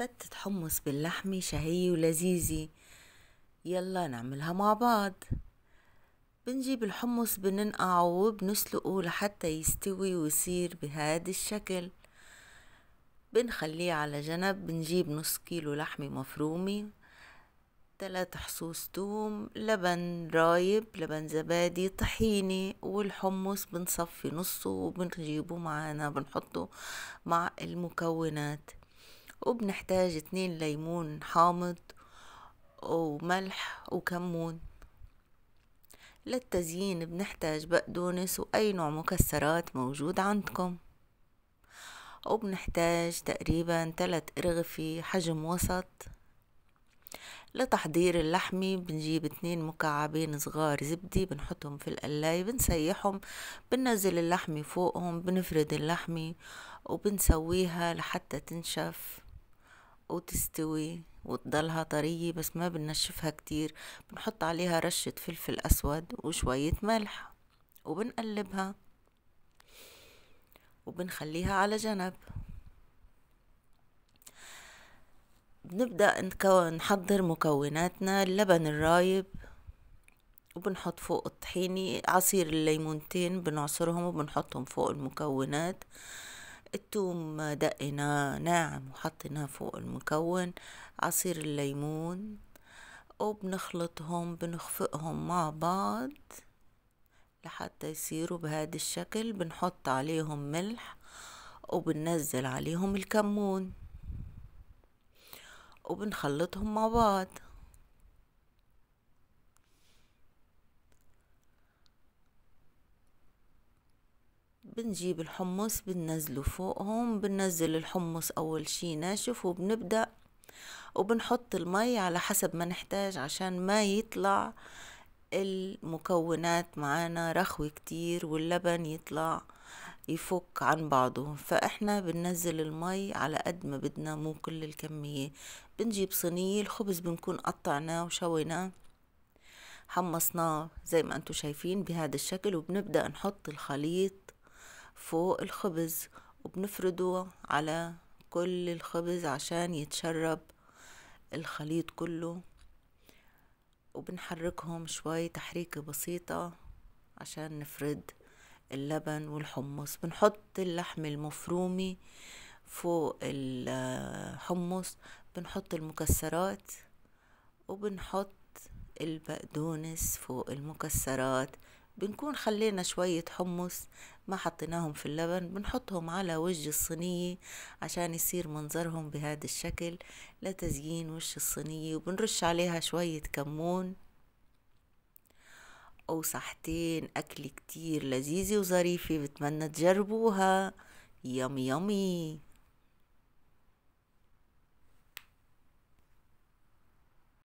فتة حمص باللحمة شهية ولذيذة. يلا نعملها مع بعض. بنجيب الحمص بننقعه وبنسلقه لحتى يستوي ويصير بهذا الشكل. بنخليه على جنب. بنجيب نص كيلو لحمة مفرومة، 3 حصوص توم، لبن رايب، لبن زبادي، طحينة، والحمص بنصفي نصه وبنجيبه معنا بنحطه مع المكونات. وبنحتاج 2 ليمون حامض وملح وكمون. للتزيين بنحتاج بقدونس وأي نوع مكسرات موجود عندكم. وبنحتاج تقريبا 3 أرغفة حجم وسط. لتحضير اللحمة بنجيب 2 مكعبين صغار زبدة بنحطهم في القلاية بنسيحهم، بننزل اللحمة فوقهم، بنفرد اللحمة وبنسويها لحتى تنشف وتستوي وتضلها طرية، بس ما بنشفها كتير. بنحط عليها رشة فلفل أسود وشوية ملح وبنقلبها وبنخليها على جنب. بنبدأ نحضر مكوناتنا. اللبن الرايب وبنحط فوق الطحينة، عصير الليمونتين بنعصرهم وبنحطهم فوق المكونات. التوم دقناه ناعم وحطيناه فوق المكون، عصير الليمون، وبنخلطهم بنخفقهم مع بعض لحتى يصيروا بهذا الشكل. بنحط عليهم ملح وبننزل عليهم الكمون وبنخلطهم مع بعض. بنجيب الحمص بننزله فوقهم. بننزل الحمص أول شي ناشف وبنبدأ وبنحط المي على حسب ما نحتاج عشان ما يطلع المكونات معانا رخوة كتير واللبن يطلع يفك عن بعضه. فإحنا بننزل المي على قد ما بدنا، مو كل الكمية. بنجيب صينية، الخبز بنكون قطعناه وشويناه حمصناه زي ما انتو شايفين بهذا الشكل، وبنبدأ نحط الخليط فوق الخبز وبنفرده على كل الخبز عشان يتشرب الخليط كله، وبنحركهم شوي تحريكة بسيطة عشان نفرد اللبن والحمص. بنحط اللحمة المفرومة فوق الحمص، بنحط المكسرات وبنحط البقدونس فوق المكسرات. بنكون خلينا شوية حمص ما حطيناهم في اللبن، بنحطهم على وجه الصينية عشان يصير منظرهم بهذا الشكل لتزيين وش الصينية. وبنرش عليها شوية كمون. وصحتين أكل كتير لذيذة وظريفة، بتمنى تجربوها. يامي يامي.